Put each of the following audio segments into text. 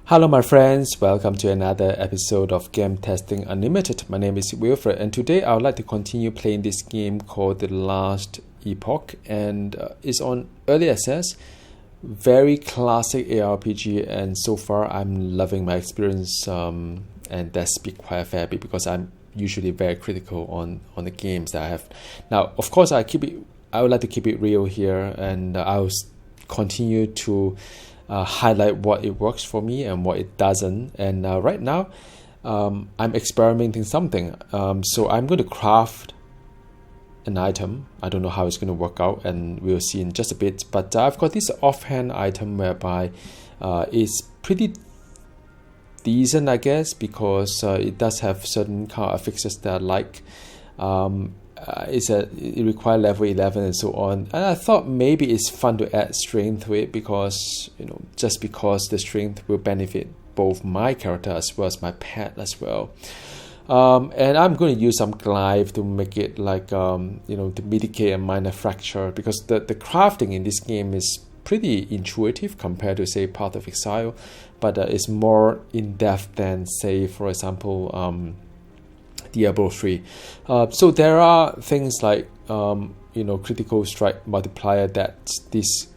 Hello my friends, welcome to another episode of Game Testing Unlimited. My name is Wilfred and today I would like to continue playing this game called The Last Epoch, and it's on early access. Very classic ARPG, and so far I'm loving my experience, and that speaks quite a fair bit because I'm usually very critical on the games that I have. Now of course I would like to keep it real here, and I'll continue to highlight what it works for me and what it doesn't. And right now I'm experimenting something, so I'm going to craft an item. I don't know how it's going to work out, and we'll see in just a bit, but I've got this offhand item whereby it's pretty decent, I guess, because it does have certain kind of affixes that I like. It requires level 11 and so on, and I thought maybe it's fun to add strength to it because just because the strength will benefit both my character as well as my pet as well. And I'm going to use some glaive to make it like to mitigate a minor fracture, because the crafting in this game is pretty intuitive compared to say Path of Exile, but it's more in depth than say for example Diablo 3. So there are things like critical strike multiplier that this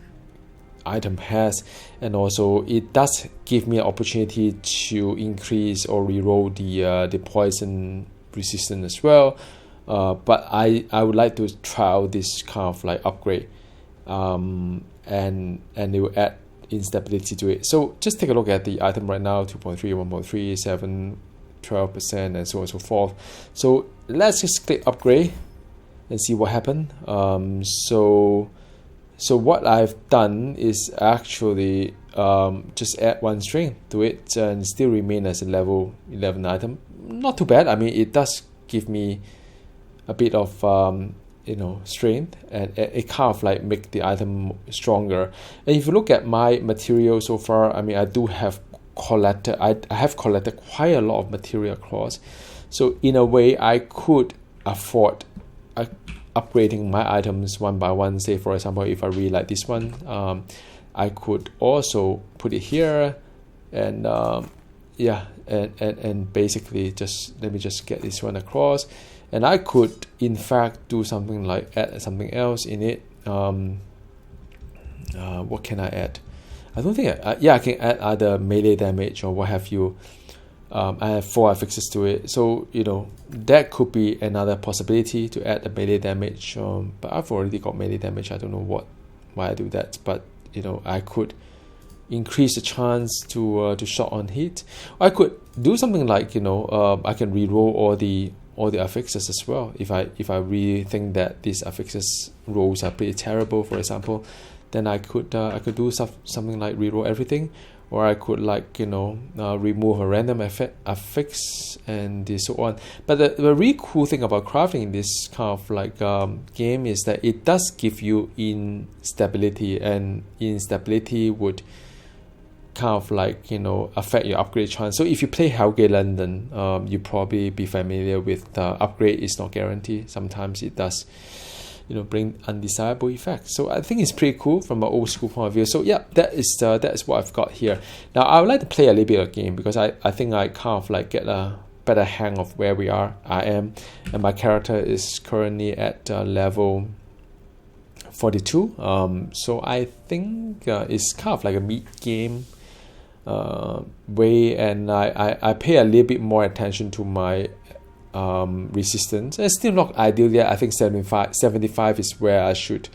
item has, and also it does give me an opportunity to increase or reroll the poison resistance as well. But I would like to try out this kind of like upgrade, and it will add instability to it. So just take a look at the item right now: 2.3, 1.3, 7, 12%, and so on and so forth. So let's just click upgrade and see what happened. So what I've done is actually just add one string to it and still remain as a level 11 item. Not too bad. I mean, it does give me a bit of strength, and it kind of like make the item stronger. And if you look at my material so far, I mean, I have collected quite a lot of material across, so in a way I could afford upgrading my items one by one. Say for example, if I really like this one, I could also put it here, and and basically just let me just get this one across, and I could in fact do something like add something else in it. What can I add? I don't think I can add either melee damage or what have you. I have 4 affixes to it, so that could be another possibility to add the melee damage. But I've already got melee damage. I don't know why I do that, but I could increase the chance to shot on hit. I could do something like I can reroll all the affixes as well. If I really think that these affixes rolls are pretty terrible, for example, then I could do something like reroll everything, or I could remove a random affix and so on. But the really cool thing about crafting in this kind of like game is that it does give you instability, and instability would kind of like affect your upgrade chance. So if you play Hellgate London, you probably be familiar with upgrade is not guaranteed. Sometimes it does bring undesirable effects. So I think it's pretty cool from an old school point of view. So yeah, that is what I've got here. Now I would like to play a little bit of the game because I think I kind of like get a better hang of where I am, and my character is currently at level 42. So I think it's kind of like a mid-game way, and I pay a little bit more attention to my resistance. It's still not ideal yet. I think 75 is where I should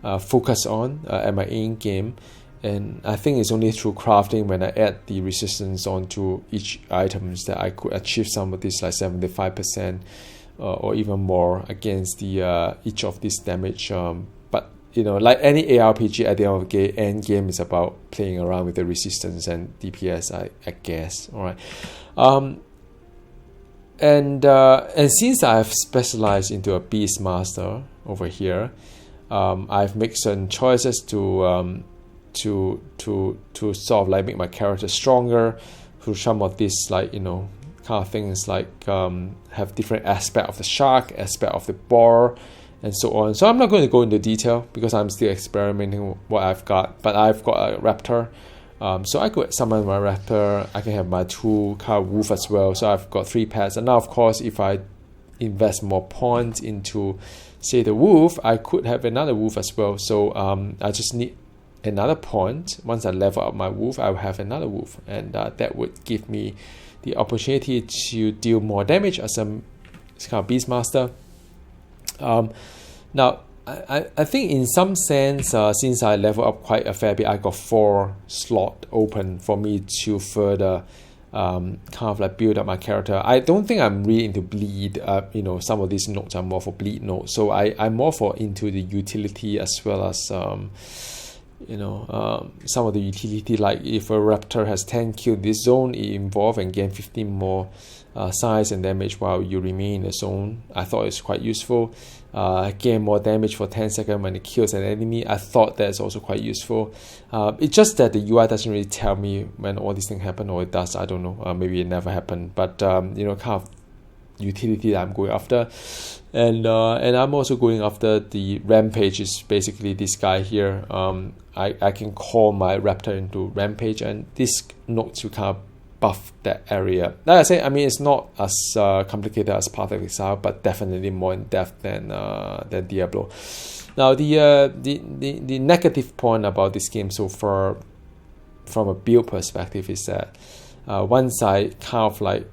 focus on at my end game, and I think it's only through crafting, when I add the resistance onto each items, that I could achieve some of this like 75% or even more against the each of these damage. But like any ARPG, at the end of the end game is about playing around with the resistance and DPS, I guess. All right. And since I've specialized into a Beastmaster over here, I've made certain choices to sort of like make my character stronger through some of these like kind of things, like have different aspect of the shark, aspect of the boar, and so on. So I'm not going to go into detail because I'm still experimenting with what I've got, but I've got a raptor, So I could summon my Raptor. I can have my 2 card Wolf as well. So I've got 3 pets. And now, of course, if I invest more points into, say, the Wolf, I could have another Wolf as well. So I just need another point. Once I level up my Wolf, I will have another Wolf. And that would give me the opportunity to deal more damage as a kind of Beastmaster. Now, I think in some sense, since I level up quite a fair bit, I got 4 slots open for me to further kind of like build up my character. I don't think I'm really into bleed. Some of these nodes are more for bleed nodes, so I'm more for into the utility as well as some of the utility, like if a Raptor has 10 kills this zone, it involves and gain 15 more size and damage while you remain in the zone. I thought it's quite useful. Gain more damage for 10 seconds when it kills an enemy. I thought that's also quite useful. It's just that the UI doesn't really tell me when all these things happen, or it does. I don't know. Maybe it never happened. But kind of utility that I'm going after, and I'm also going after the Rampage. Is basically this guy here. I can call my Raptor into Rampage, and this node to kind of buff that area. Like I say, I mean, it's not as complicated as Path of Exile, but definitely more in depth than Diablo. Now, the negative point about this game so far, from a build perspective, is that once I kind of like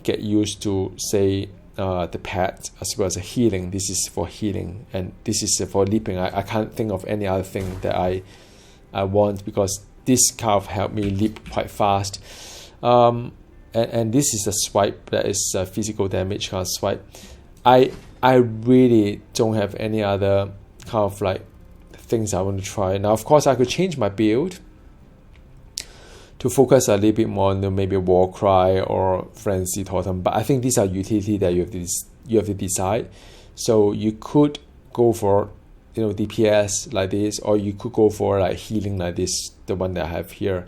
get used to, say, the pet as well as the healing. This is for healing, and this is for leaping. I can't think of any other thing that I want, because this kind of helped me leap quite fast. And this is a swipe that is a physical damage kind of swipe. I really don't have any other kind of like things I want to try. Now, of course, I could change my build to focus a little bit more on maybe Warcry or Frenzy Totem, but I think these are utility that you have to decide. So you could go for DPS like this, or you could go for like healing like this, the one that I have here.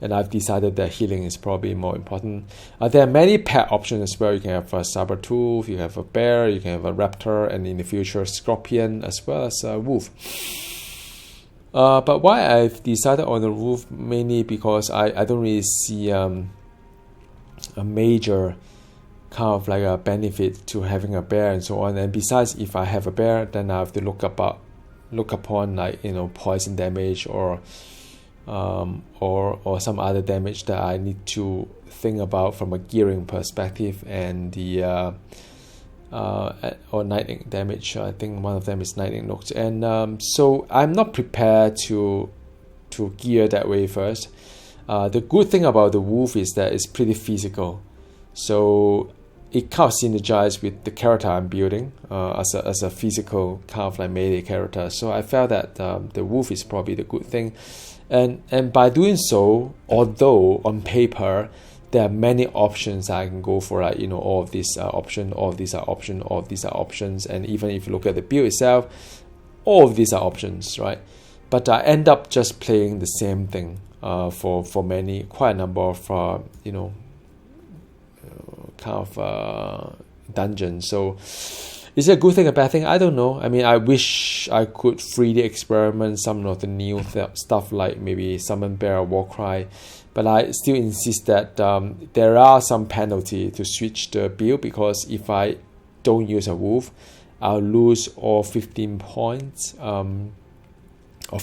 And I've decided that healing is probably more important. There are many pet options as well. You can have a Sabertooth, you have a bear, you can have a Raptor, and in the future Scorpion as well as a Wolf. But why I've decided on the Wolf, mainly because I don't really see a major kind of like a benefit to having a bear and so on. And besides, if I have a bear, then I have to look upon like poison damage or some other damage that I need to think about from a gearing perspective, and the or lightning damage. I think one of them is lightning nodes, and so I'm not prepared to gear that way first. The good thing about the Wolf is that it's pretty physical, so it kind of synergizes with the character I'm building as a physical kind of like melee character. So I felt that the Wolf is probably the good thing. And by doing so, although on paper there are many options I can go for, like all of these are options, all of these are options, all of these are options, and even if you look at the build itself, all of these are options, right? But I end up just playing the same thing for quite a number of kind of dungeons. So is it a good thing, a bad thing? I don't know. I mean, I wish I could freely experiment some of the new stuff, like maybe Summon Bear or Warcry, but I still insist that there are some penalty to switch the build, because if I don't use a Wolf, I'll lose all 15 points of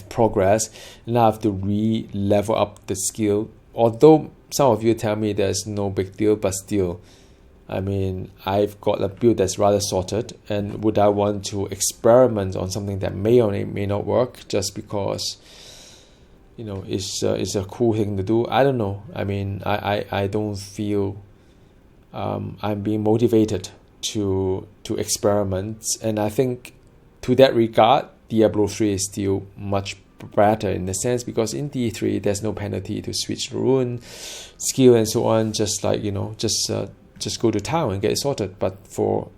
progress, and I have to re-level up the skill. Although some of you tell me there's no big deal, but still, I mean, I've got a build that's rather sorted, and would I want to experiment on something that may or may not work just because it's a cool thing to do? I don't know. I mean, I don't feel I'm being motivated to experiment, and I think to that regard, Diablo 3 is still much better in the sense, because in D3 there's no penalty to switch the rune, skill and so on, just like just go to town and get it sorted. But for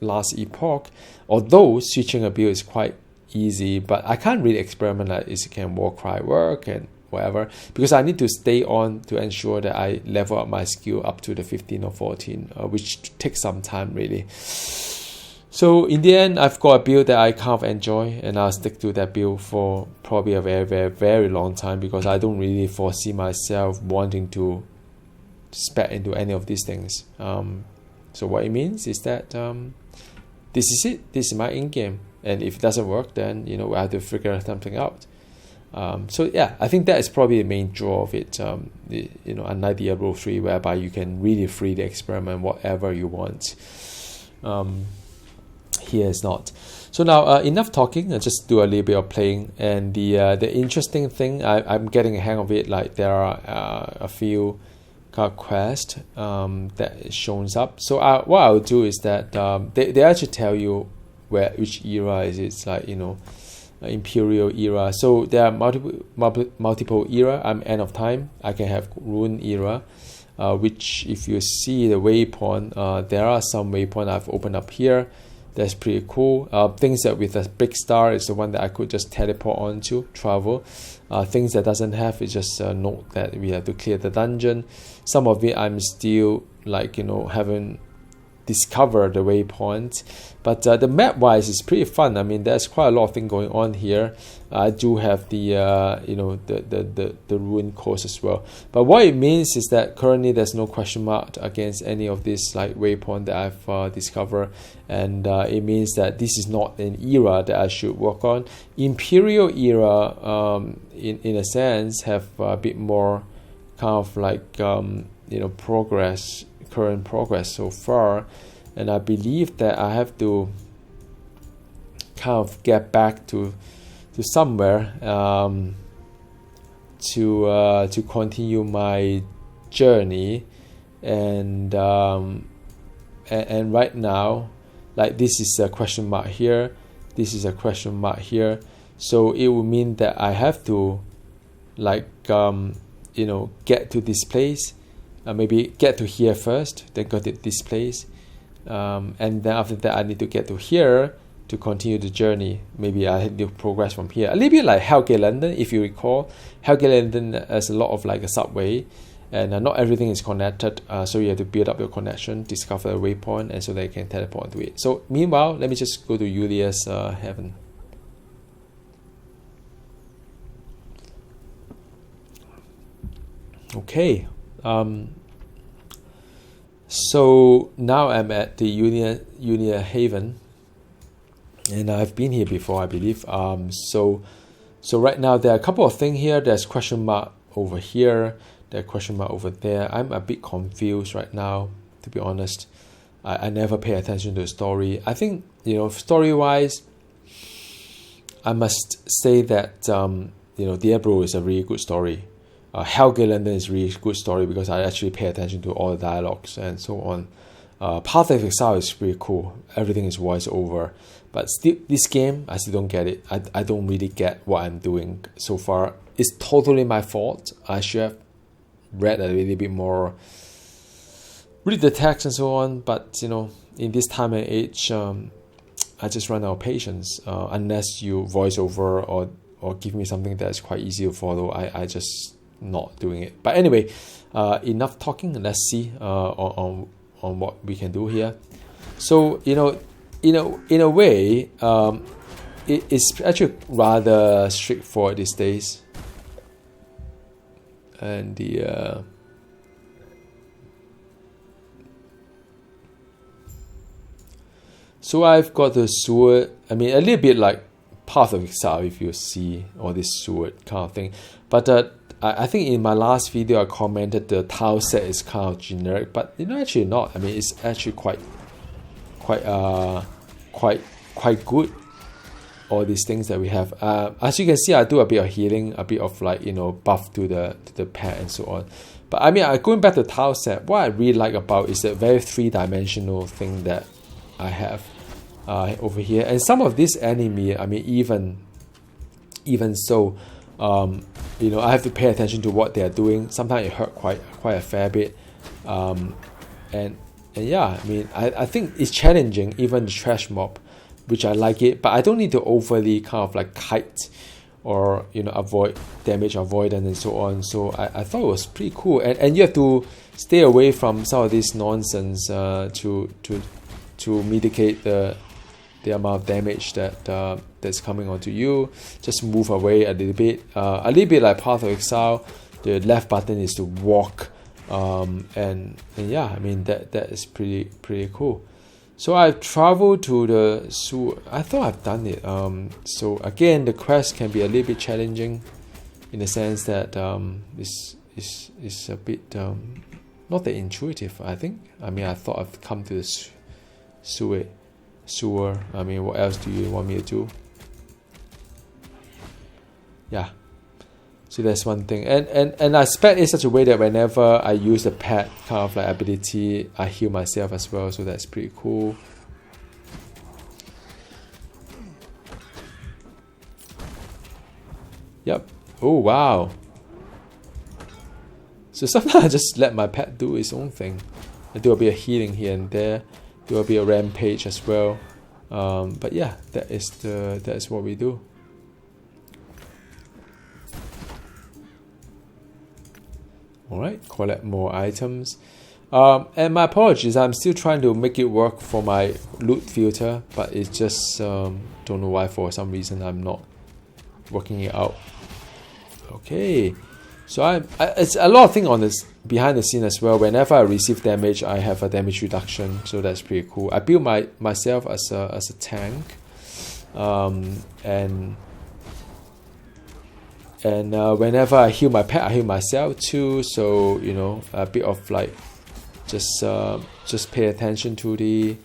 last Epoch, although switching a build is quite easy, but I can't really experiment like can Warcry work and whatever, because I need to stay on to ensure that I level up my skill up to the 15 or 14, which takes some time really. So in the end, I've got a build that I kind of enjoy, and I'll stick to that build for probably a very, very, very long time, because I don't really foresee myself wanting to spec into any of these things. So what it means is that this is it. This is my in-game, and if it doesn't work, then we have to figure something out. So yeah, I think that is probably the main draw of it. Unlike Diablo 3, whereby you can really freely experiment whatever you want. Here is not. So now enough talking. I'll just do a little bit of playing. And the interesting thing, I'm getting a hang of it. Like there are a few quests that shows up. So what I'll do is that they actually tell you which era is it. It's like Imperial era. So there are multiple era. I'm end of time. I can have Rune era. Which if you see the waypoint, there are some waypoint I've opened up here. That's pretty cool. Things that with a big star is the one that I could just teleport onto, travel. Things that doesn't have is just a note that we have to clear the dungeon. Some of it I'm still haven't discovered the waypoint, but the map wise is pretty fun. I mean, there's quite a lot of things going on here. I do have the the ruin course as well, but what it means is that currently there's no question mark against any of this like waypoint that I've discovered, and it means that this is not an era that I should work on. Imperial era in a sense have a bit more kind of like current progress so far, and I believe that I have to kind of get back to somewhere to continue my journey, and right now, like this is a question mark here, this is a question mark here, so it will mean that I have to like get to this place. Maybe get to here first, then go to this place, and then after that I need to get to here to continue the journey. Maybe I need to progress from here. A little bit like Hellgate London, if you recall. Hellgate London has a lot of like a subway, and not everything is connected, so you have to build up your connection, discover a waypoint, and so that you can teleport to it. So meanwhile, let me just go to Julia's heaven. Okay. So now I'm at the Unia Haven, and I've been here before, I believe. So right now there are a couple of things here. There's question mark over here. There's question mark over there. I'm a bit confused right now, to be honest. I never pay attention to the story. I think story-wise, I must say that Diablo is a really good story. Hellgate London is a really good story because I actually pay attention to all the dialogues and so on. Path of Exile is pretty cool. Everything is voice over. But still, this game, I still don't get it. I don't really get what I'm doing so far. It's totally my fault. I should have read a little bit more, read the text and so on. But, in this time and age, I just run out of patience. Unless you voice over or give me something that's quite easy to follow, I just not doing it. But anyway, enough talking. Let's see on what we can do here. So in a way, it's actually rather straightforward these days. And so I've got the sword. I mean, a little bit like Path of Exile, if you see all this sword kind of thing. But I think in my last video I commented the tile set is kind of generic, but actually not. I mean, it's actually quite good. All these things that we have. As you can see, I do a bit of healing, a bit of like buff to the pet and so on. But I mean, going back to the tile set, what I really like about is the very three-dimensional thing that I have over here. And some of this enemy, I mean, even so, I have to pay attention to what they are doing. Sometimes it hurt quite a fair bit, and yeah, I mean, I think it's challenging, even the trash mob, which I like it, but I don't need to overly kind of like kite or avoid damage avoidance and so on. So I thought it was pretty cool, and you have to stay away from some of this nonsense to mitigate the the amount of damage that that's coming onto you. Just move away a little bit like Path of Exile. The left button is to walk, and yeah, I mean that is pretty cool. So I've traveled to the sewer. I thought I've done it. So again, the quest can be a little bit challenging, in the sense that it's a bit not that intuitive. I think. I mean, I thought I've come to the sewer. I mean, what else do you want me to do? Yeah. So that's one thing, and I spec in such a way that whenever I use the pet kind of like ability, I heal myself as well. So that's pretty cool. Yep. Oh wow. So sometimes I just let my pet do its own thing. I do a bit of healing here and there, do a bit of rampage as well. But yeah, that is what we do. Alright, collect more items. And my apologies, I'm still trying to make it work for my loot filter, but it's just don't know why, for some reason I'm not working it out. Okay, so it's a lot of things on this behind the scene as well. Whenever I receive damage, I have a damage reduction, so that's pretty cool. I build myself as a tank, and whenever I heal my pet, I heal myself too. So you know, a bit of like just pay attention to the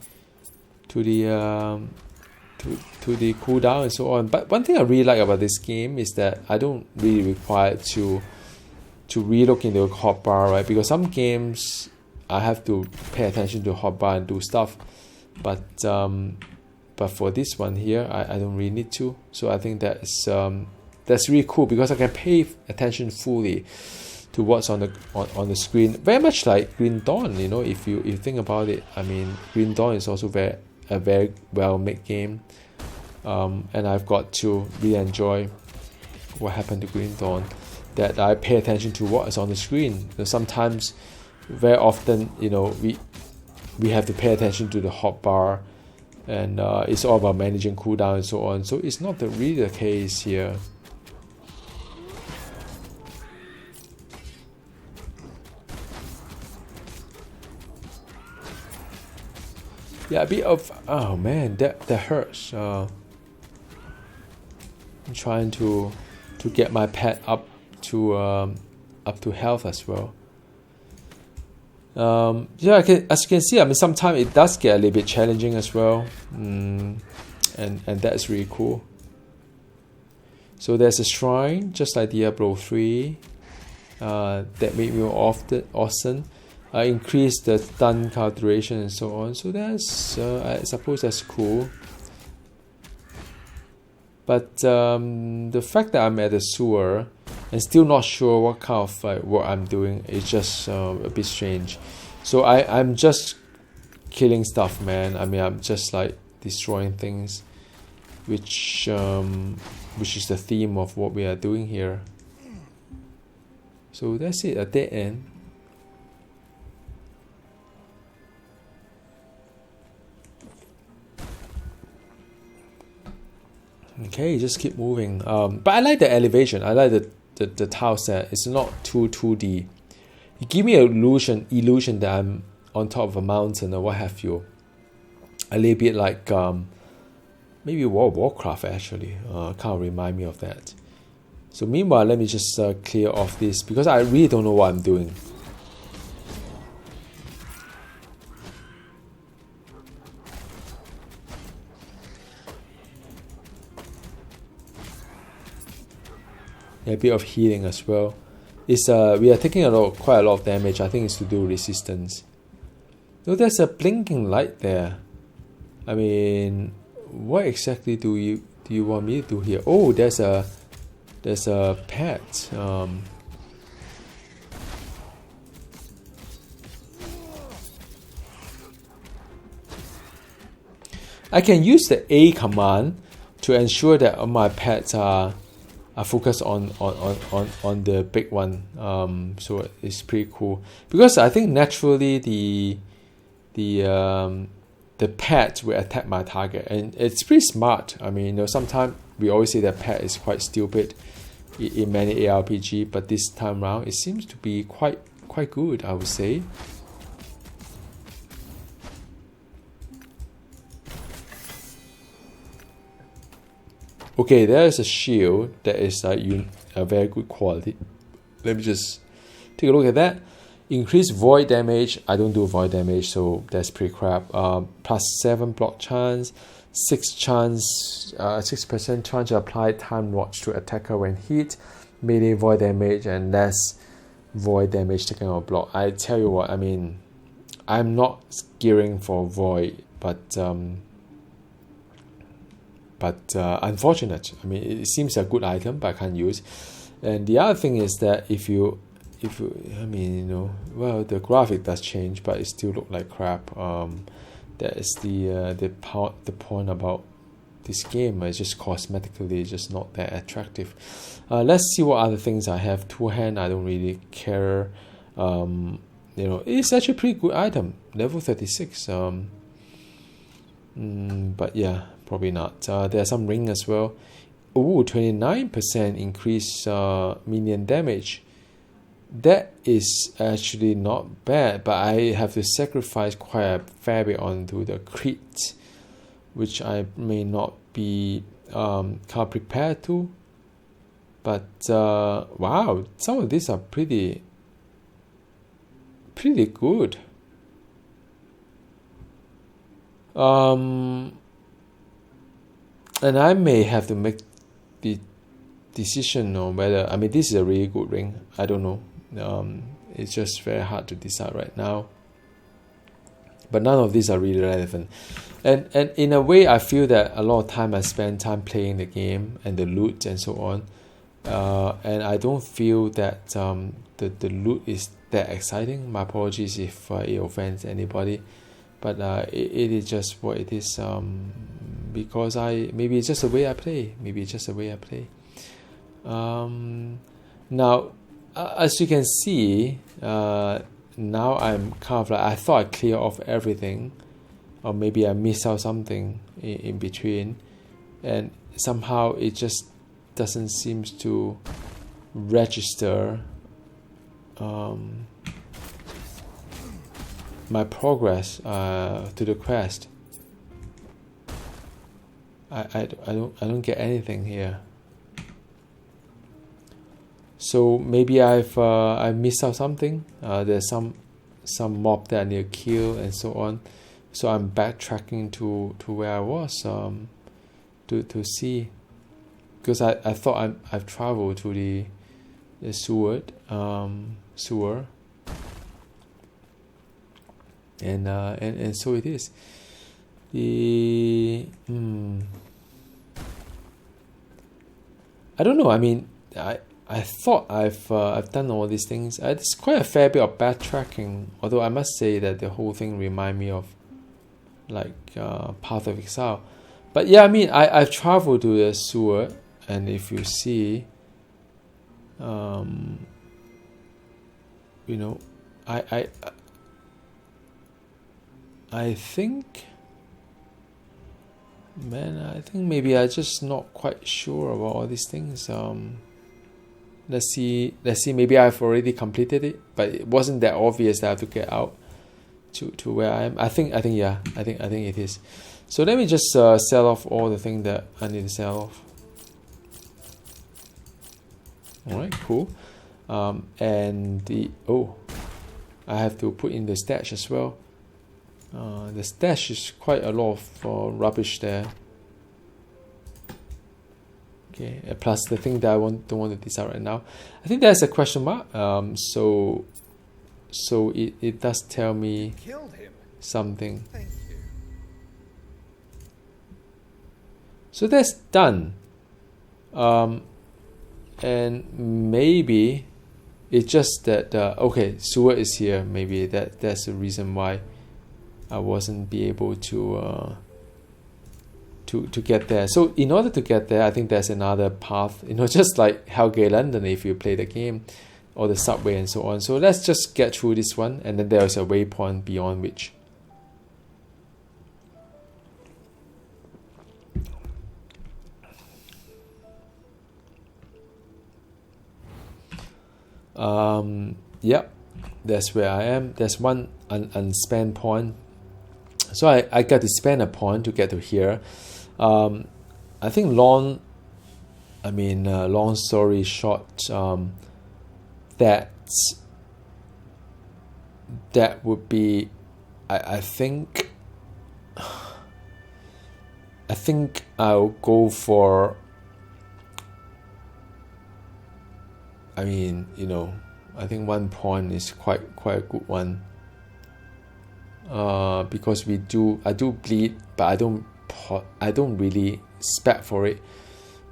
cooldown and so on. But one thing I really like about this game is that I don't really require to relook into the hotbar, right? Because some games I have to pay attention to hotbar and do stuff, but for this one here, I don't really need to. So I think that's really cool, because I can pay attention fully to what's on the screen. Very much like Green Dawn, you know, if you think about it. I mean, Green Dawn is also a very well made game, and I've got to really enjoy what happened to Green Dawn. That I pay attention to what is on the screen. You know, sometimes, very often, you know, we have to pay attention to the hotbar, and it's all about managing cooldown and so on. So it's not really the case here. Yeah, a bit of, oh man, that hurts. I'm trying to get my pet up to health as well. Yeah, as you can see, I mean, sometimes it does get a little bit challenging as well, and that's really cool. So there's a shrine, just like Diablo 3, that made me awesome. Increase the stun count duration and so on. So that's I suppose that's cool. But the fact that I'm at the sewer and still not sure what kind of work I'm doing is just a bit strange. So I'm just killing stuff, man. I mean, I'm just like destroying things, which is the theme of what we are doing here. So that's it, a dead end. Okay, just keep moving. But I like the elevation. I like the tile set. It's not too 2D. It gives me an illusion that I'm on top of a mountain or what have you. A little bit like maybe World of Warcraft actually. Kind of remind me of that. So meanwhile, let me just clear off this, because I really don't know what I'm doing. A bit of healing as well. It's we are taking quite a lot of damage. I think it's to do resistance. So there's a blinking light there. I mean, what exactly do you want me to do here? Oh, there's a pet. I can use the A command to ensure that all my pets are focused on the big one. So it's pretty cool, because I think naturally the the pet will attack my target, and it's pretty smart. I mean, sometimes we always say that pet is quite stupid in many ARPG, but this time around it seems to be quite good, I would say. Okay, there's a shield that is a very good quality. Let me just take a look at that. Increase void damage. I don't do void damage, so that's pretty crap. Plus 7 block chance, 6% chance to apply time watch to attacker when hit, melee void damage, and less void damage taken on block. I tell you what, I mean, I'm not gearing for void, but unfortunate. I mean, it seems a good item, but I can't use. And the other thing is that if you I mean, well, the graphic does change, but it still look like crap. That is the point about this game. It's just cosmetically just not that attractive. Let's see what other things I have. Two hand, I don't really care. It's actually a pretty good item, level 36. But yeah, probably not. There's some ring as well. Ooh, 29% increase minion damage. That is actually not bad, but I have to sacrifice quite a fair bit onto the crit, which I may not be kind of prepared to. But wow, some of these are pretty good. And I may have to make the decision on whether, I mean, this is a really good ring. I don't know. It's just very hard to decide right now. But none of these are really relevant. And in a way, I feel that a lot of time I spend time playing the game and the loot and so on. And I don't feel that the loot is that exciting. My apologies if it offends anybody. But it is just what it is. Because maybe it's just the way I play. Now, as you can see, now I'm kind of like, I thought I clear off everything, or maybe I missed out something in between, and somehow it just doesn't seem to register my progress to the quest. I don't get anything here. So maybe I missed out something. There's some mob that I need to kill and so on. So I'm backtracking to where I was to see, because I thought I've traveled to the sewer, and so it is. I don't know. I mean, I thought I've done all these things. It's quite a fair bit of backtracking. Although I must say that the whole thing remind me of like Path of Exile. But yeah, I mean, I've traveled to the sewer, and if you see, I think maybe I'm just not quite sure about all these things. Let's see. Maybe I've already completed it, but it wasn't that obvious that I have to get out to where I am. I think it is. So let me just sell off all the things that I need to sell off. All right, cool. And I have to put in the stash as well. The stash is quite a lot of rubbish there. Okay, plus the thing that I don't want to decide right now. I think there's a question mark. So it does tell me something. Thank you. So that's done. And maybe it's just that okay, sewer is here. Maybe that's the reason why I wasn't be able to get there. So in order to get there, I think there's another path, just like Hellgate London if you play the game, or the subway and so on. So let's just get through this one, and then there's a waypoint beyond which Yep, that's where I am. There's one unspent point, so I got to spend a point to get to here. I think long story short, that would be, I think I'll go for, I think 1 point is quite a good one. Because I do bleed, but I don't really spec for it.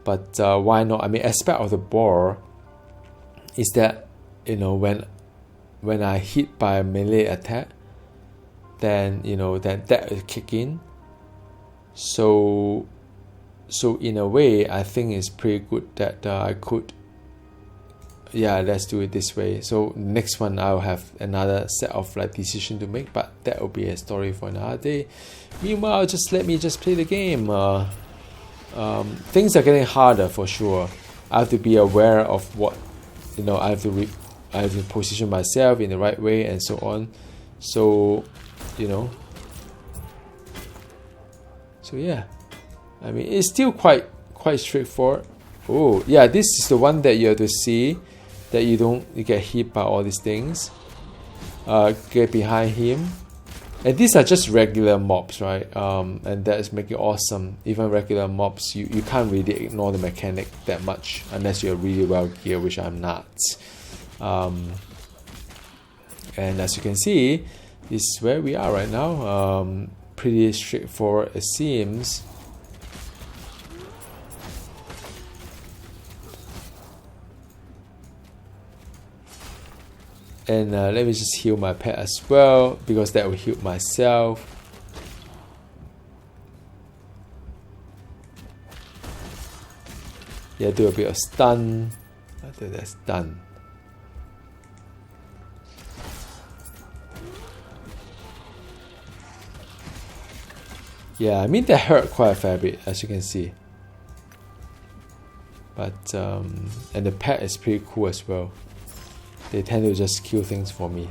But why not? I mean, aspect of the ball is that, when I hit by a melee attack, then that will kick in. So in a way, I think it's pretty good that I could. Yeah, let's do it this way. So next one, I'll have another set of decision to make, but that will be a story for another day. Meanwhile, let me play the game. Things are getting harder for sure. I have to be aware of what, I have to position myself in the right way and so on. So, So yeah, I mean, it's still quite straightforward. Oh yeah, this is the one that you have to see, that you get hit by all these things. Get behind him, and these are just regular mobs, right? And that is making it awesome. Even regular mobs, you can't really ignore the mechanic that much unless you're really well geared, which I'm not. And as you can see, this is where we are right now. Pretty straightforward, it seems. And let me just heal my pet as well, because that will heal myself. Yeah, do a bit of stun. After that's done. Yeah, I mean, that hurt quite a fair bit, as you can see. But and the pet is pretty cool as well. They tend to just kill things for me.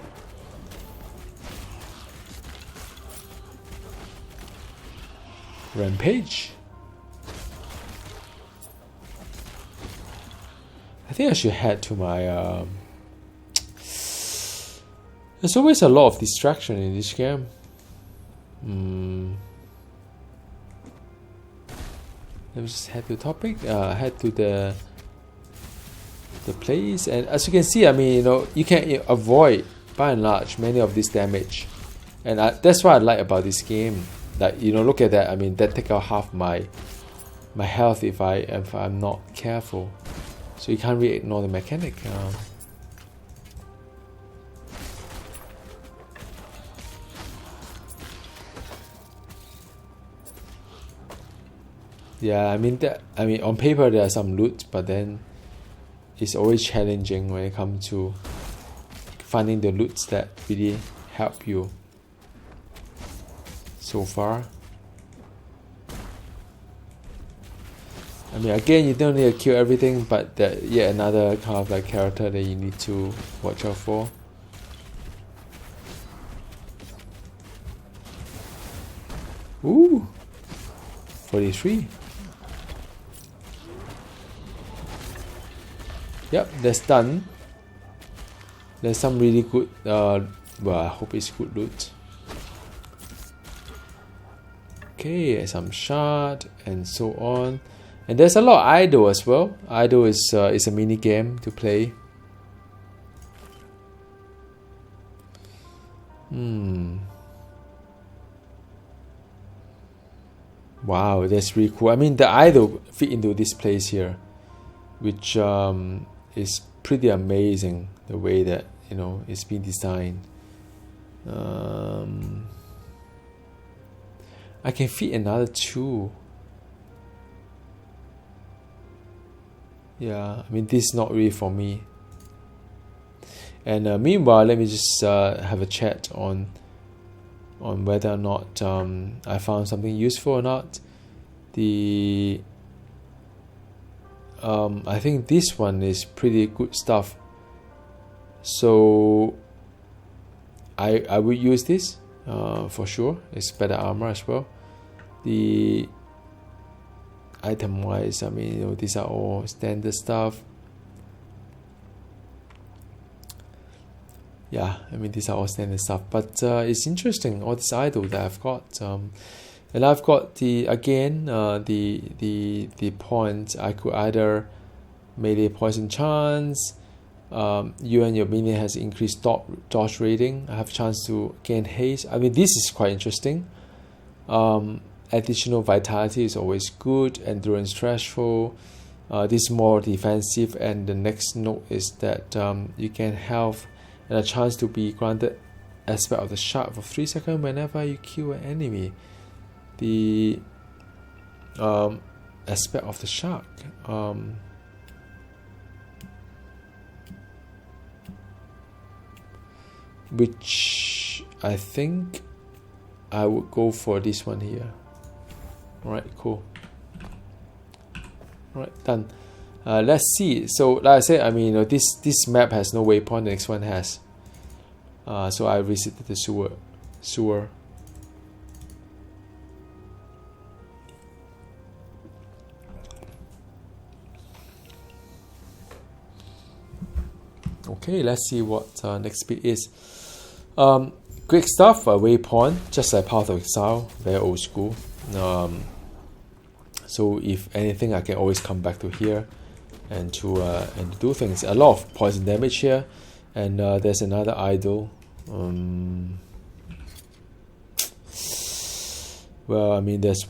Rampage. I think I should head to my. There's always a lot of distraction in this game. Let me just head to the topic. Head to the place, and as you can see, I mean, you can avoid by and large many of this damage, and that's what I like about this game. Like, look at that. I mean, that take out half my health if I'm not careful. So you can't really ignore the mechanic. Yeah, I mean on paper there are some loot, but then it's always challenging when it comes to finding the loots that really help you so far. I mean, again, you don't need to kill everything, but that yet another kind of like character that you need to watch out for. Ooh, 43. Yep, that's done. There's some really good, well, I hope it's good loot. Okay, some shard and so on. And there's a lot of idle as well. Idle is a mini game to play. Wow, that's really cool. I mean, the idol fit into this place here, which is pretty amazing, the way that it's been designed. I can fit another 2. Yeah, I mean, this is not really for me. And meanwhile, let me just have a chat on whether or not I found something useful or not. I think this one is pretty good stuff. So I will use this for sure. It's better armor as well. The item wise, I mean, you know, these are all standard stuff. Yeah, I mean, these are all standard stuff, but it's interesting, all this idol that I've got, and I've got the points. I could either melee poison chance, you and your minion has increased dodge rating. I have a chance to gain haste. I mean, this is quite interesting. Additional vitality is always good. Endurance threshold. This is more defensive, and the next note is that you can have and a chance to be granted aspect of the shark for 3 seconds whenever you kill an enemy. The aspect of the shark. Which I think I would go for this one here. Alright, cool. Alright, done. Let's see. So like I said, I mean, you know, this map has no waypoint, the next one has. So I visited the sewer. Okay, let's see what next bit is. Quick stuff, waypoint, just like Path of Exile, very old school. So if anything, I can always come back to here and to do things. A lot of poison damage here, and there's another idol. Well, I mean, there's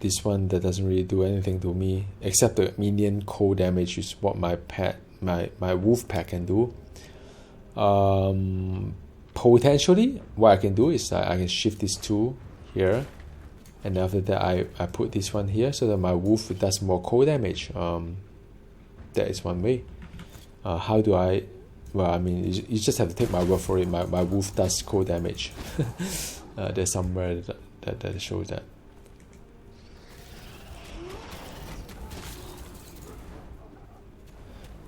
this one that doesn't really do anything to me except the minion cold damage, is what my pet, my wolf pet can do. Potentially, what I can do is I can shift these two here, and after that I put this one here so that my wolf does more cold damage. That is one way. How do I? Well, I mean, you just have to take my word for it. My wolf does cold damage. There's somewhere that shows that.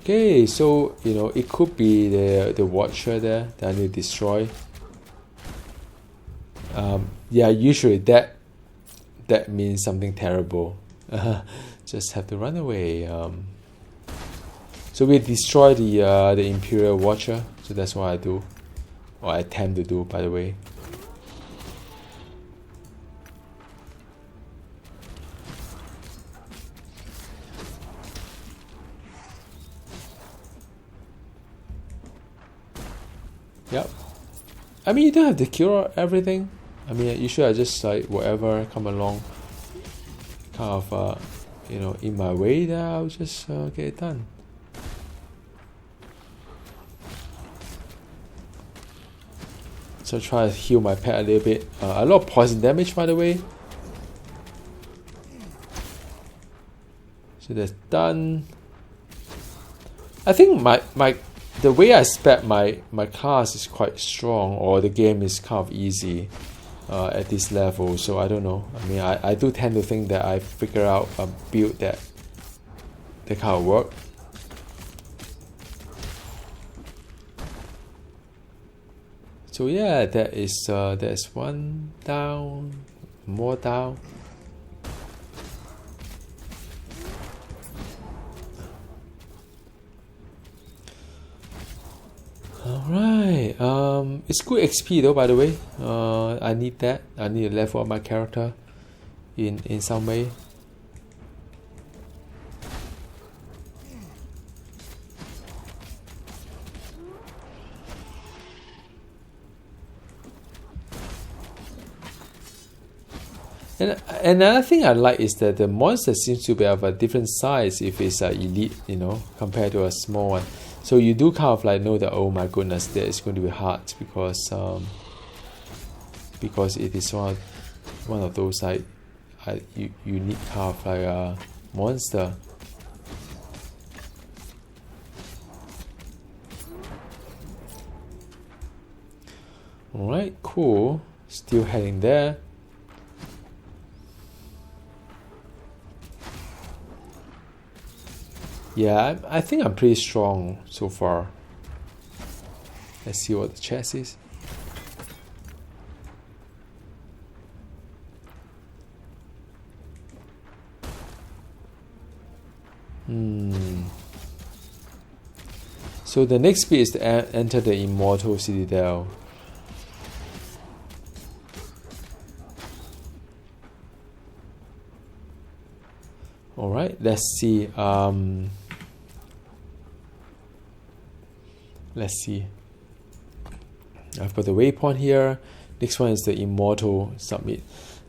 Okay, so you know, it could be the watcher there that I need to destroy. Yeah, usually that means something terrible. Just have to run away. So we destroy the Imperial Watcher. So that's what I do, or I attempt to do, by the way. Yep. I mean, you don't have to cure everything. I mean, usually I just like whatever come along, kind of you know, in my way, that I'll just get it done. So try to heal my pet a little bit. A lot of poison damage, by the way. So that's done. I think the way I spec my class is quite strong, or the game is kind of easy at this level. So I don't know. I mean, I do tend to think that I figure out a build that kind of work. So yeah, there's one down, more down. Alright, it's good XP though, by the way. I need that. I need to level up my character in some way. And another thing I like is that the monster seems to be of a different size if it's elite, you know, compared to a small one. So you do kind of like know that, oh my goodness, that is going to be hard because it is one of those like unique kind of like a monster. Alright, cool. Still heading there. Yeah, I think I'm pretty strong so far. Let's see what the chest is. So the next bit is to enter the Immortal Citadel. Alright, let's see. Let's see. I've got the waypoint here. Next one is the Immortal Summit.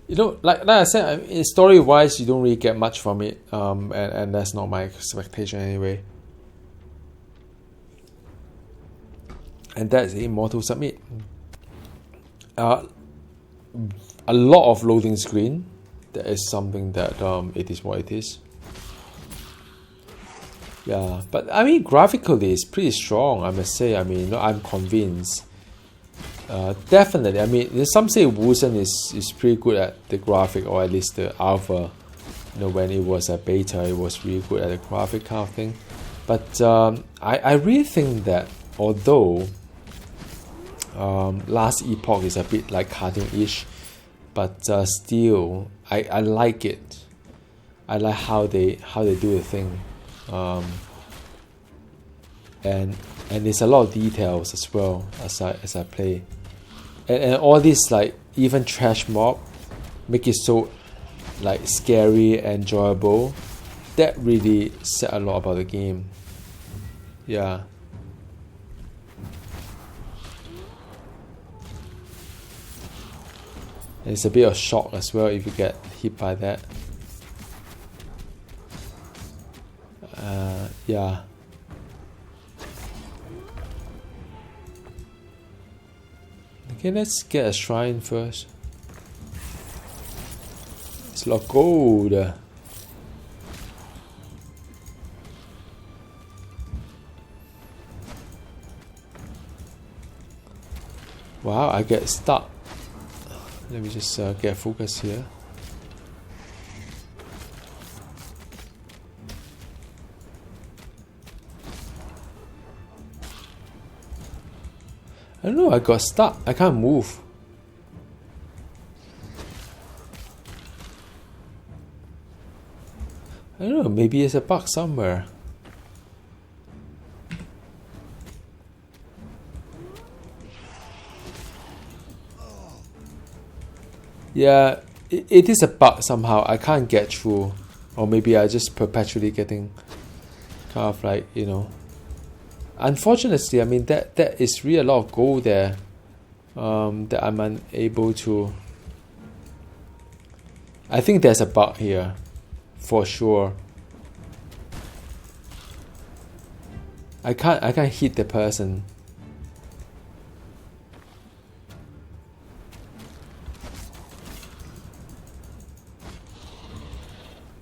You know, like I said, story-wise, you don't really get much from it, and that's not my expectation anyway. And that's the Immortal Summit. A lot of loading screen. That is something that it is what it is. Yeah, but I mean, graphically, it's pretty strong, I must say. I mean, I'm convinced. Definitely. I mean, some say Wuzhen is pretty good at the graphic, or at least the alpha. You know, when it was a beta, it was really good at the graphic kind of thing. But I really think that although last Epoch is a bit like cartoon-ish, but still, I like it. I like how they do the thing, and there's a lot of details as well as I play, and all this, like, even trash mob make it so like scary and enjoyable. That really said a lot about the game. Yeah. And it's a bit of shock as well if you get hit by that. Yeah. Okay, let's get a shrine first. It's a lot of gold. Wow, I get stuck. Let me just get focus here. I don't know, I got stuck. I can't move. I don't know, maybe it's a bug somewhere. Yeah, it is a bug somehow. I can't get through. Or maybe I just perpetually getting kind of like, you know. Unfortunately, I mean, that is really a lot of gold there, that I'm unable to. I think there's a bug here, for sure. I can't hit the person.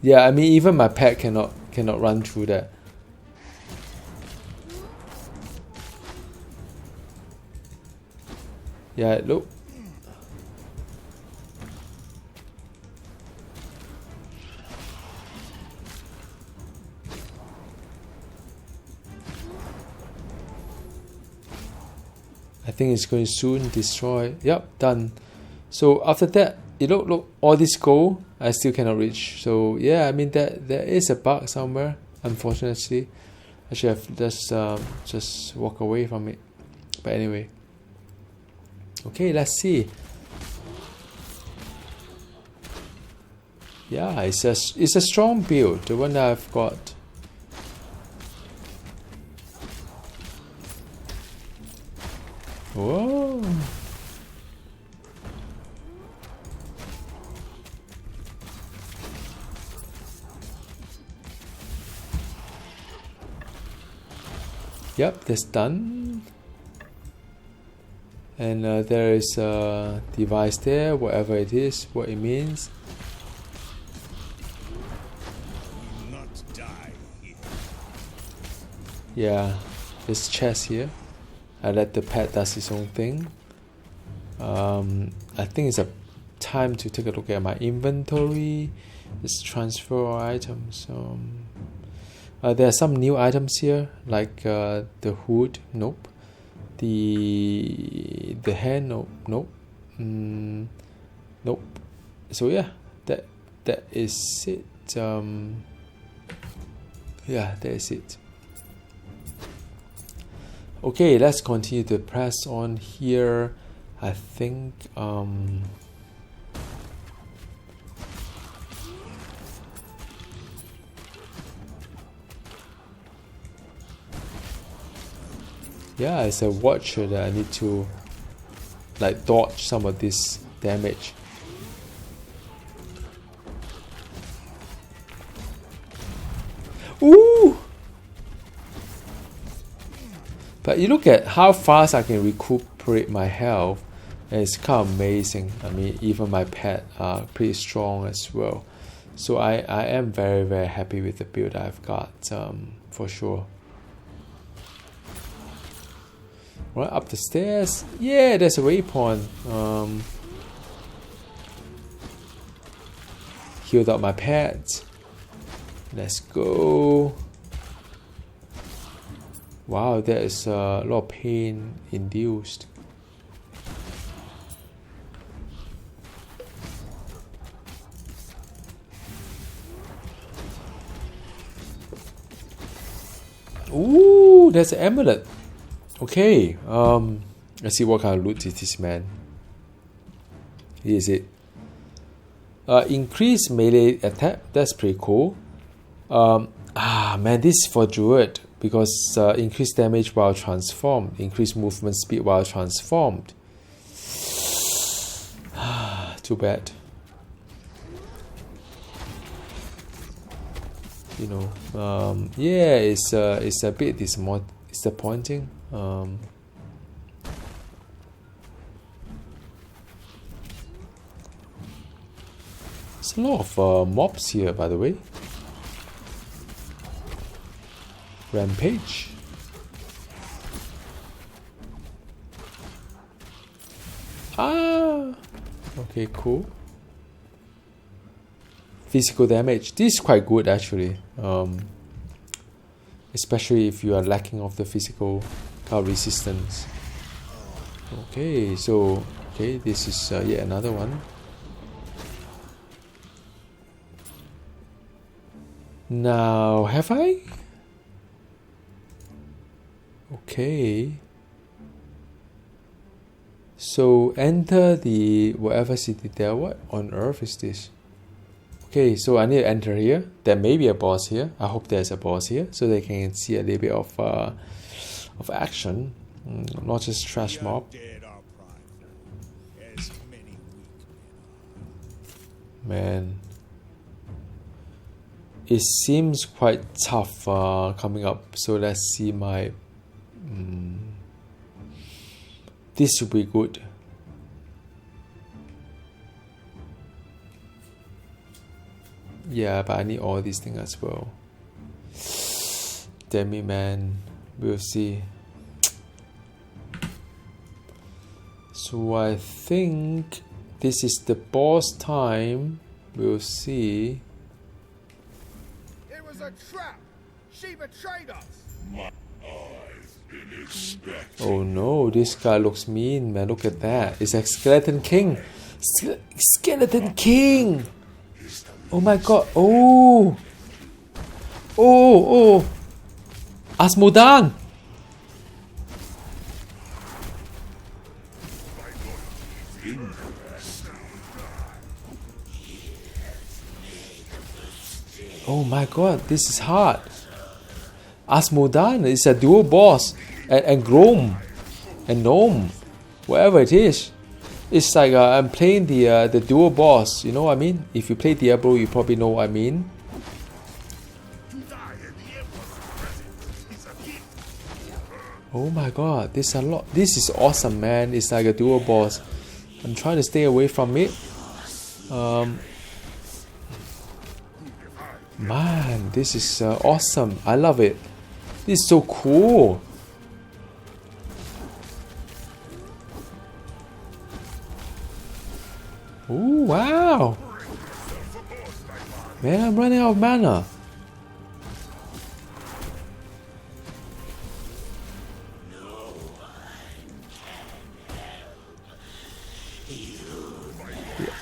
Yeah, I mean, even my pet cannot run through that. Yeah, look. I think it's going to soon destroy. Yep, done. So after that, you look, all this gold I still cannot reach. So yeah, I mean, there is a bug somewhere. Unfortunately, I should have just walk away from it. But anyway. Okay, let's see. Yeah, it's a strong build, the one that I've got. Whoa. Yep, that's done. And there is a device there, whatever it is, what it means. Not die here. Yeah, this chest here. I let the pet does its own thing. I think it's a time to take a look at my inventory. Let's transfer items. There are some new items here, like the hood. Nope. The hand, nope. Nope. So yeah, that is it. Yeah, that is it. Okay, let's continue to press on here. I think yeah, it's a watcher that I need to like dodge some of this damage. Ooh! But you look at how fast I can recuperate my health, and it's kind of amazing. I mean, even my pet are pretty strong as well. So I am very, very happy with the build I've got, for sure. Right, up the stairs. Yeah, there's a waypoint. Healed up my pet. Let's go. Wow, there is a lot of pain induced. Ooh, there's an amulet. Okay, let's see what kind of loot is this, man. Here is it. Increase melee attack. That's pretty cool. Man, this is for druid because increase damage while transformed, increase movement speed while transformed. Too bad. You know, yeah, it's a bit disappointing. There's a lot of mobs here, by the way. Rampage. Ah, okay, cool. Physical damage. This is quite good actually. Especially if you are lacking of the physical resistance. Okay, so this is yet another one. Now, have I? Okay. So enter the whatever city there. What on earth is this? Okay, so I need to enter here. There may be a boss here. I hope there's a boss here, so they can see a little bit of action, not just trash mob. Man, it seems quite tough coming up. So let's see my. This should be good. Yeah, but I need all these things as well. Damn it, man. We'll see. So I think this is the boss time. We'll see. It was a trap. She betrayed us. My eyes been expecting. Oh no, this guy looks mean, man. Look at that. It's like Skeleton King. Skeleton King. Oh my god. Oh. Azmodan. Oh my god, this is hard. Azmodan is a dual boss. And Ghom. And Gnome. Whatever it is. It's like I'm playing the dual boss, you know what I mean? If you play Diablo, you probably know what I mean. Oh my god, this is a lot. This is awesome, man. It's like a dual boss. I'm trying to stay away from it. Man, this is awesome. I love it. This is so cool. Ooh, wow. Man, I'm running out of mana.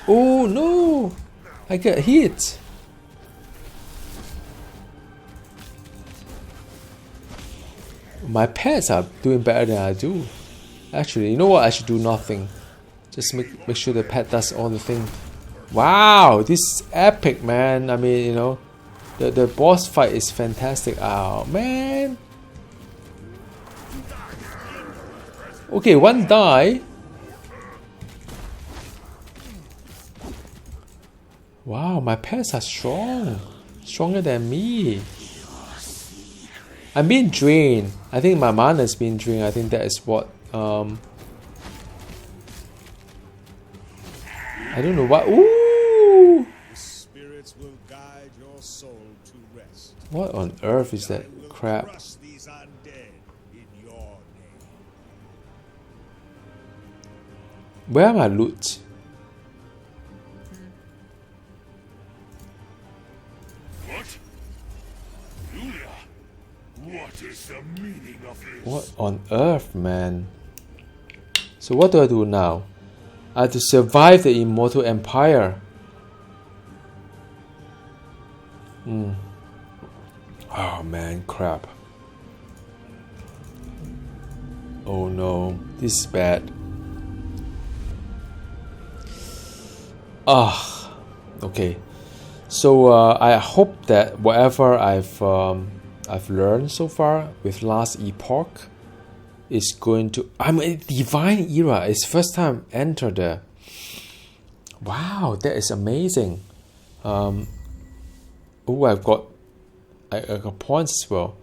Oh no! I get hit! My pets are doing better than I do. Actually, you know what? I should do nothing. Just make sure the pet does all the thing. Wow, this is epic, man. I mean, you know, the boss fight is fantastic. Oh man. Okay, one die. Wow, my pets are strong. Stronger than me. I'm being drained. I think my mana is being drained. I think that is what I don't know what. Ooh! Spirits will guide your soul to rest. What on earth is that crap? These undead in your name. Where are my loot? What? Julia, what is the meaning of this? What on earth, man? So what do I do now? I have to survive the immortal empire. Oh man, crap. Oh no, this is bad. Okay. So I hope that whatever I've learned so far with last epoch is going to. I'm a divine era. It's first time enter there. Wow, that is amazing. Oh, I got points as well,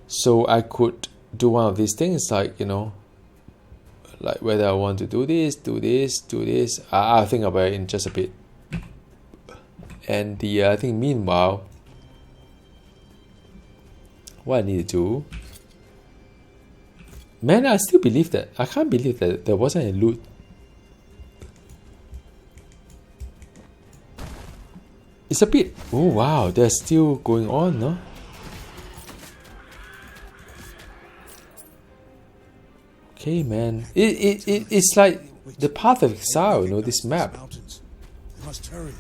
so I could do one of these things, like, you know, like whether I want to do this. I'll think about it in just a bit. And I think meanwhile, what I need to do. Man, I still believe that. I can't believe that there wasn't any loot. It's a bit. Oh wow, they're still going on, no? Okay, man. It's like the Path of Exile, you know, this map. We must hurry.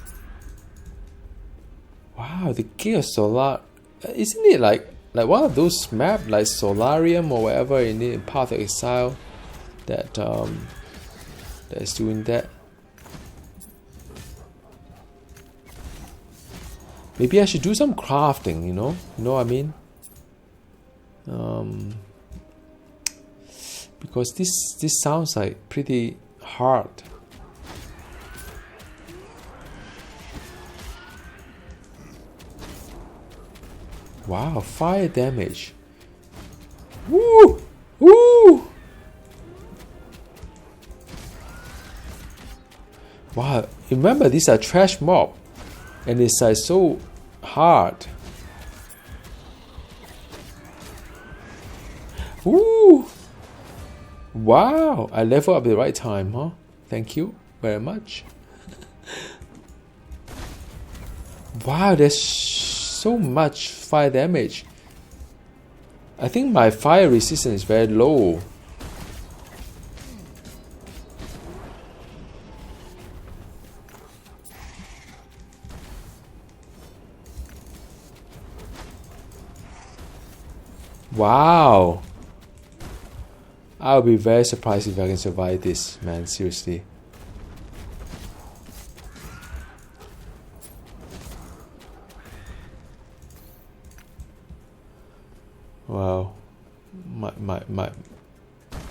Wow, the Gate of Solar. Isn't it like one of those maps, like Solarium or whatever in the Path of Exile, that that is doing that? Maybe I should do some crafting, you know what I mean? Because this sounds like pretty hard. Wow, fire damage. Woo! Woo! Wow, remember these are trash mob, and it's like so hard. Woo! Wow, I leveled up at the right time, huh? Thank you very much. Wow, there's so much fire damage. I think my fire resistance is very low. Wow. I'll be very surprised if I can survive this, man, seriously. Wow.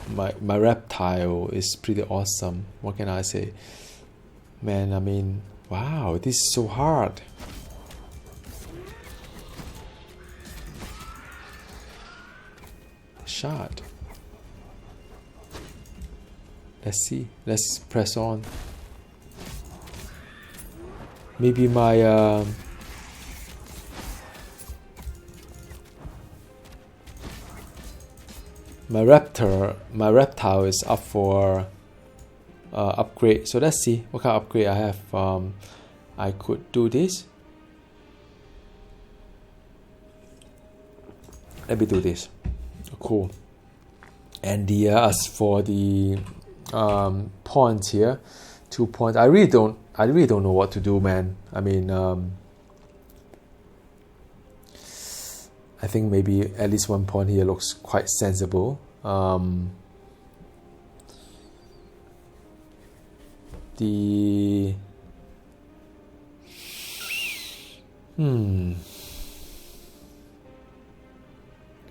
My reptile is pretty awesome. What can I say? Man, I mean, wow, this is so hard. Shot. Let's see. Let's press on. Maybe my my reptile is up for upgrade. So let's see what kind of upgrade I have. I could do this. Let me do this. Cool. And as for the points here, 2 points. I really don't know what to do, man. I mean, I think maybe at least 1 point here looks quite sensible.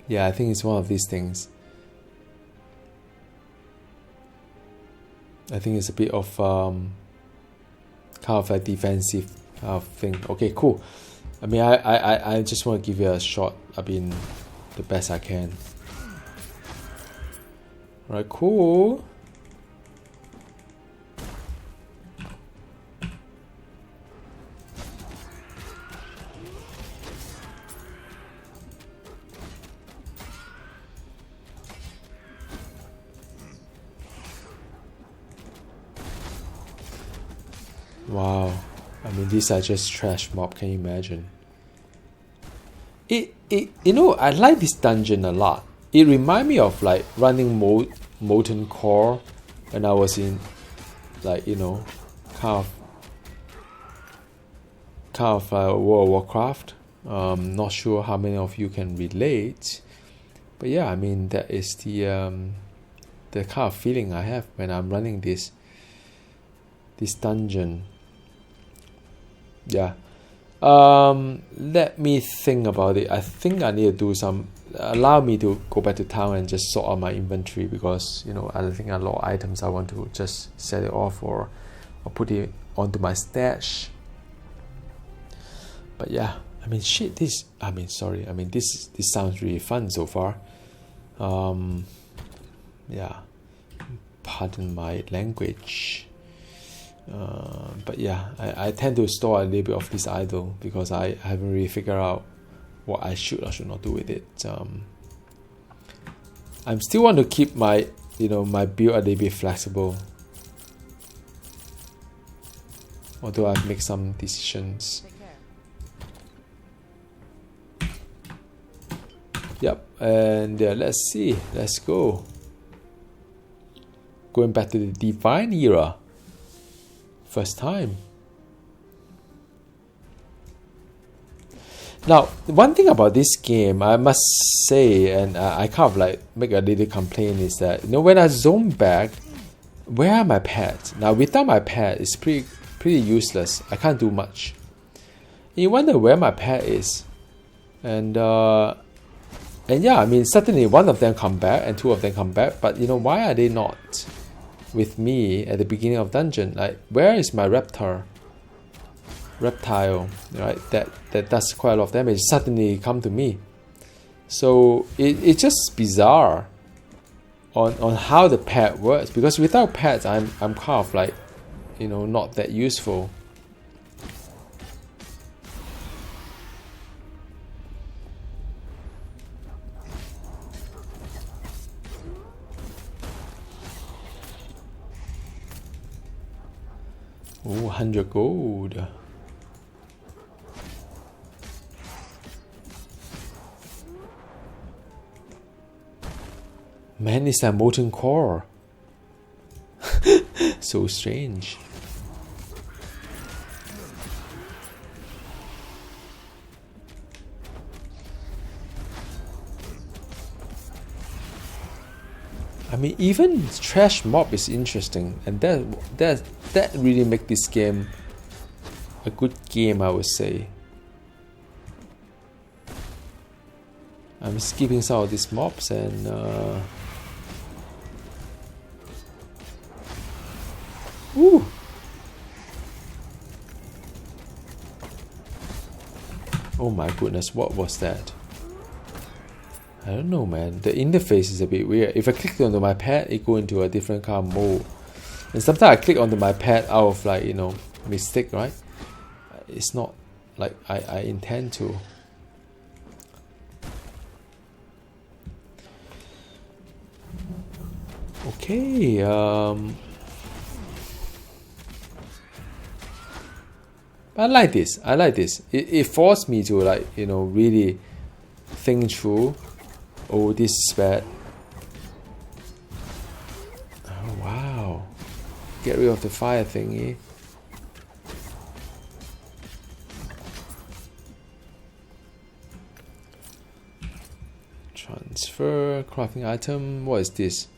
Yeah, I think it's one of these things. I think it's a bit of kind of a defensive thing. Okay, cool. I mean, I just want to give you a shot. I mean, the best I can. Alright, cool. Wow, I mean, these are just trash mob. Can you imagine? You know, I like this dungeon a lot. It reminds me of like running Molten Core when I was in, like, you know, kind of World of Warcraft. Not sure how many of you can relate, but yeah, I mean, that is the kind of feeling I have when I'm running this dungeon. Yeah. Let me think about it. I think I need to do some. Allow me to go back to town and just sort out my inventory, because, you know, I think a lot of items I want to just set it off or put it onto my stash. But yeah, I mean, shit. This sounds really fun so far. Yeah. Pardon my language. But yeah, I tend to store a little bit of this idol because I haven't really figured out what I should or should not do with it. I'm still want to keep my, you know, my build a little bit flexible, although I've made some decisions. Yep, and let's see, let's go. Going back to the Divine era. First time. Now, one thing about this game, I must say, and I kind of like make a little complaint, is that, you know, when I zoom back, where are my pets? Now, without my pet, it's pretty useless. I can't do much. You wonder where my pet is, and yeah, I mean, certainly one of them come back and two of them come back, but you know, why are they not with me at the beginning of dungeon? Like, where is my reptile, right? That does quite a lot of damage. Suddenly come to me. So it's just bizarre on how the pet works, because without pets I'm kind of like, you know, not that useful. Oh, 100 gold. Man, it's a molten core. So strange. I mean, even trash mob is interesting, and that really make this game a good game, I would say. I'm skipping some of these mobs and ooh. Oh my goodness, what was that? I don't know, man. The interface is a bit weird. If I click onto my pad, it go into a different kind of mode. And sometimes I click onto my pad out of, like, you know, mistake, right? It's not like I intend to. Okay, I like this. I like this. It forced me to, like, you know, really think through. Oh, this is bad. Oh, wow. get rid of the fire thingy. Transfer crafting item. What is this?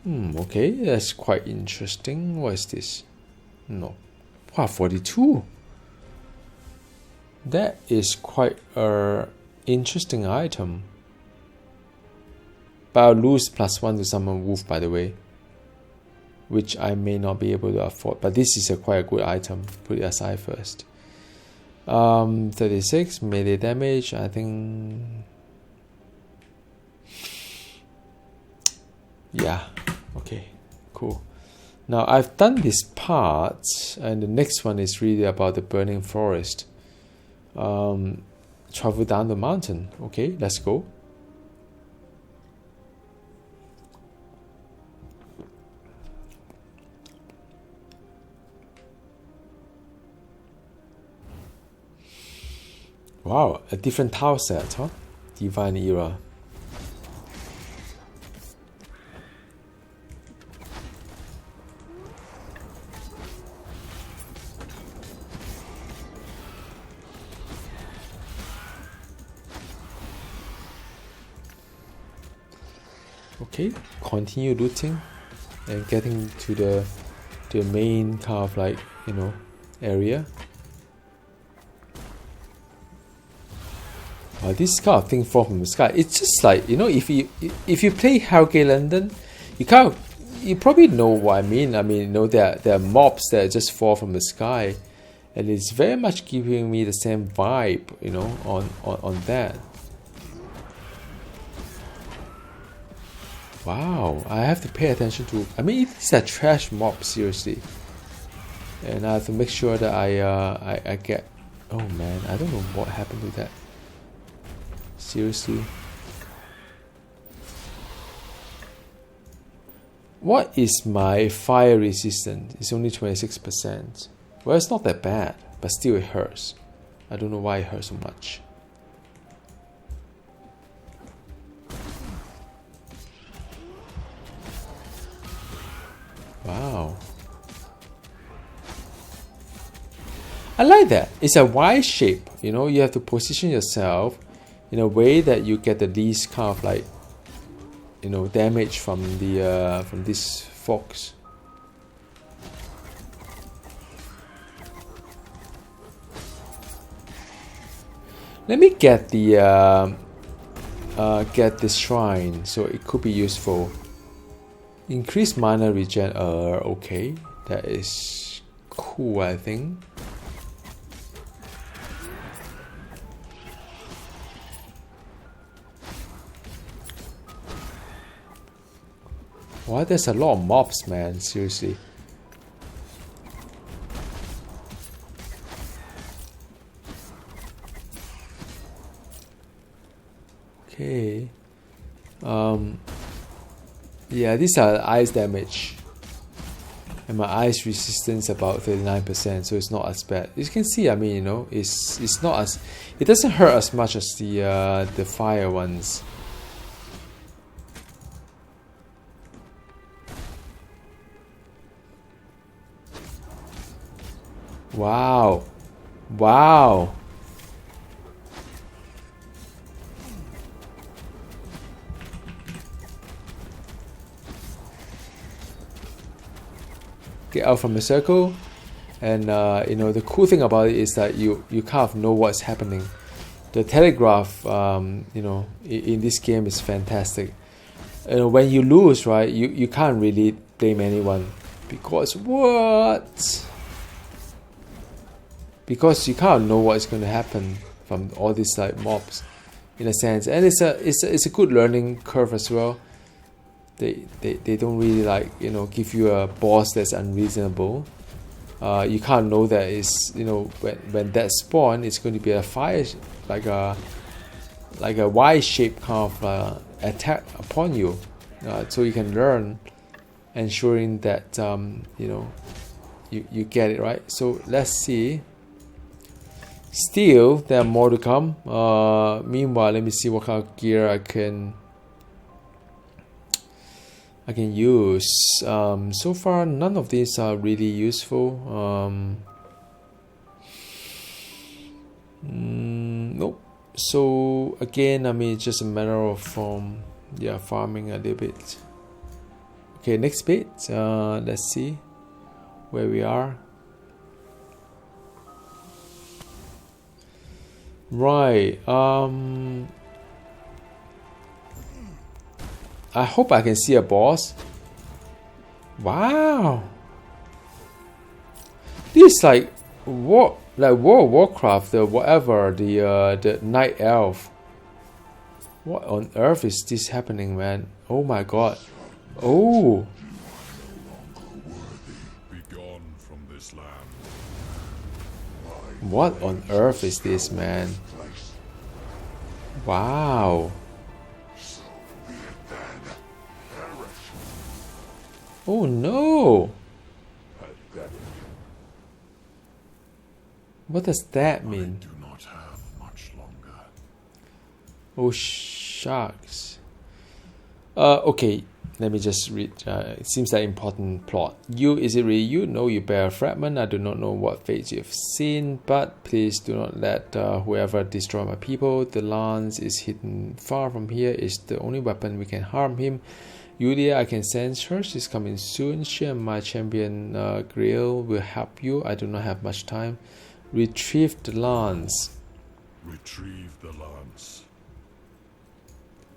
Okay, that's quite interesting. What is this? No. Wow, 42. That is quite a interesting item. But I'll lose +1 to summon wolf, by the way, which I may not be able to afford. But this is quite a good item. Put it aside first. 36 melee damage. I think. Yeah. Okay. Cool. Now I've done this part, and the next one is really about the burning forest. Travel down the mountain. Okay, let's go. Wow, a different tile set, huh? Divine Era. Okay, continue looting and getting to the main kind of like, you know, area. This kind of thing fall from the sky. It's just like, you know, if you play Hellgate London, you probably know what I mean. I mean, you know, there are mobs that just fall from the sky, and it's very much giving me the same vibe, you know, on that. Wow, I have to pay attention to. I mean, it's a trash mob, seriously, and I have to make sure that I get. Oh man, I don't know what happened to that. Seriously, what is my fire resistance? It's only 26%. Well, it's not that bad, but still it hurts. I don't know why it hurts so much. Wow. I like that. It's a Y shape. You know, you have to position yourself in a way that you get the least kind of like, you know, damage from the from this fox. Let me get the get this shrine, so it could be useful. Increase mana regen. Okay, that is cool, I think. Why, there's a lot of mobs, man, seriously. Okay. Yeah, these are ice damage. And my ice resistance about 39%, so it's not as bad. You can see, I mean, you know, it's not as, it doesn't hurt as much as the fire ones. Wow. Wow. Get out from the circle, and you know, the cool thing about it is that you kind of know what's happening. The telegraph, you know, in this game is fantastic. You know, when you lose, right, you can't really blame anyone, because what? Because you can't know what's going to happen from all these like mobs, in a sense, and it's a good learning curve as well. They don't really, like, you know, give you a boss that's unreasonable. You can't know that it's, you know, when that spawn, it's going to be a fire, like a Y-shaped kind of attack upon you. So you can learn, ensuring that you know, you get it right. So let's see. Still, there are more to come. Meanwhile, let me see what kind of gear I can I can use. So far, none of these are really useful. Nope. So again, I mean, it's just a matter of farming a little bit. Okay, next bit. Let's see where we are. Right. I hope I can see a boss. Wow. This is like World of Warcraft, the Night Elf. What on earth is this happening, man? Oh my god. Oh. What on earth is this, man? Wow. Oh no. What does that mean? I do not have much longer. Oh shucks. Okay, let me just read. It seems like important plot. You, is it really you? No, you bear a fragment. I do not know what fates you've seen, but please do not let whoever destroy my people. The lance is hidden far from here. It's the only weapon we can harm him. Yulia, I can sense her. She's coming soon. She and my champion Grill will help you. I do not have much time. Retrieve the lance. Retrieve the lance.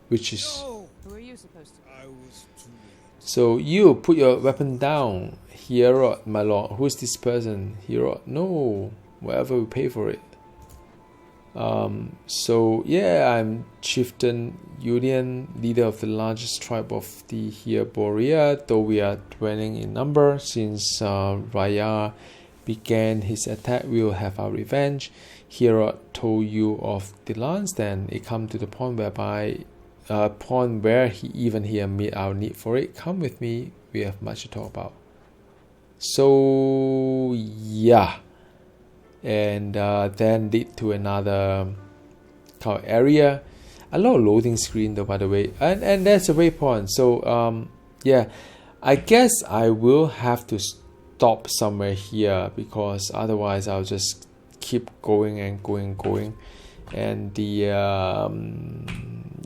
Which is... No! Who are you supposed to be? I was too late. So you put your weapon down. Hero, my lord. Who's this person? Hero? No. Whatever we pay for it. So yeah, I'm Chieftain Julian, leader of the largest tribe of the Herborea, though we are dwelling in number. Since Raya began his attack, we will have our revenge. Hero told you of the lance, then it come to the point where he even here meet our need for it. Come with me, we have much to talk about. So yeah. And then lead to another kind of area. A lot of loading screen though, by the way, and that's a waypoint. So yeah, I guess I will have to stop somewhere here, because otherwise I'll just keep going and going. And the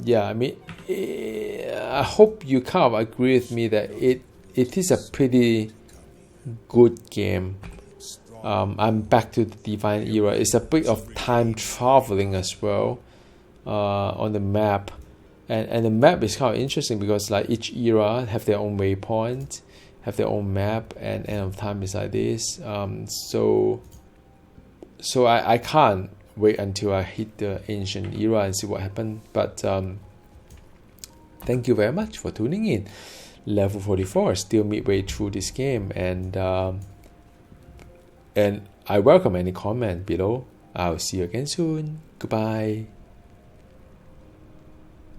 yeah, I mean, I hope you kind of agree with me that it is a pretty good game. I'm back to the Divine Era. It's a bit of time traveling as well on the map, and the map is kind of interesting because like each era have their own waypoint, have their own map, and end of time is like this. So I can't wait until I hit the ancient era and see what happened. But thank you very much for tuning in. Level 44, still midway through this game, and I welcome any comment below. I'll see you again soon. Goodbye.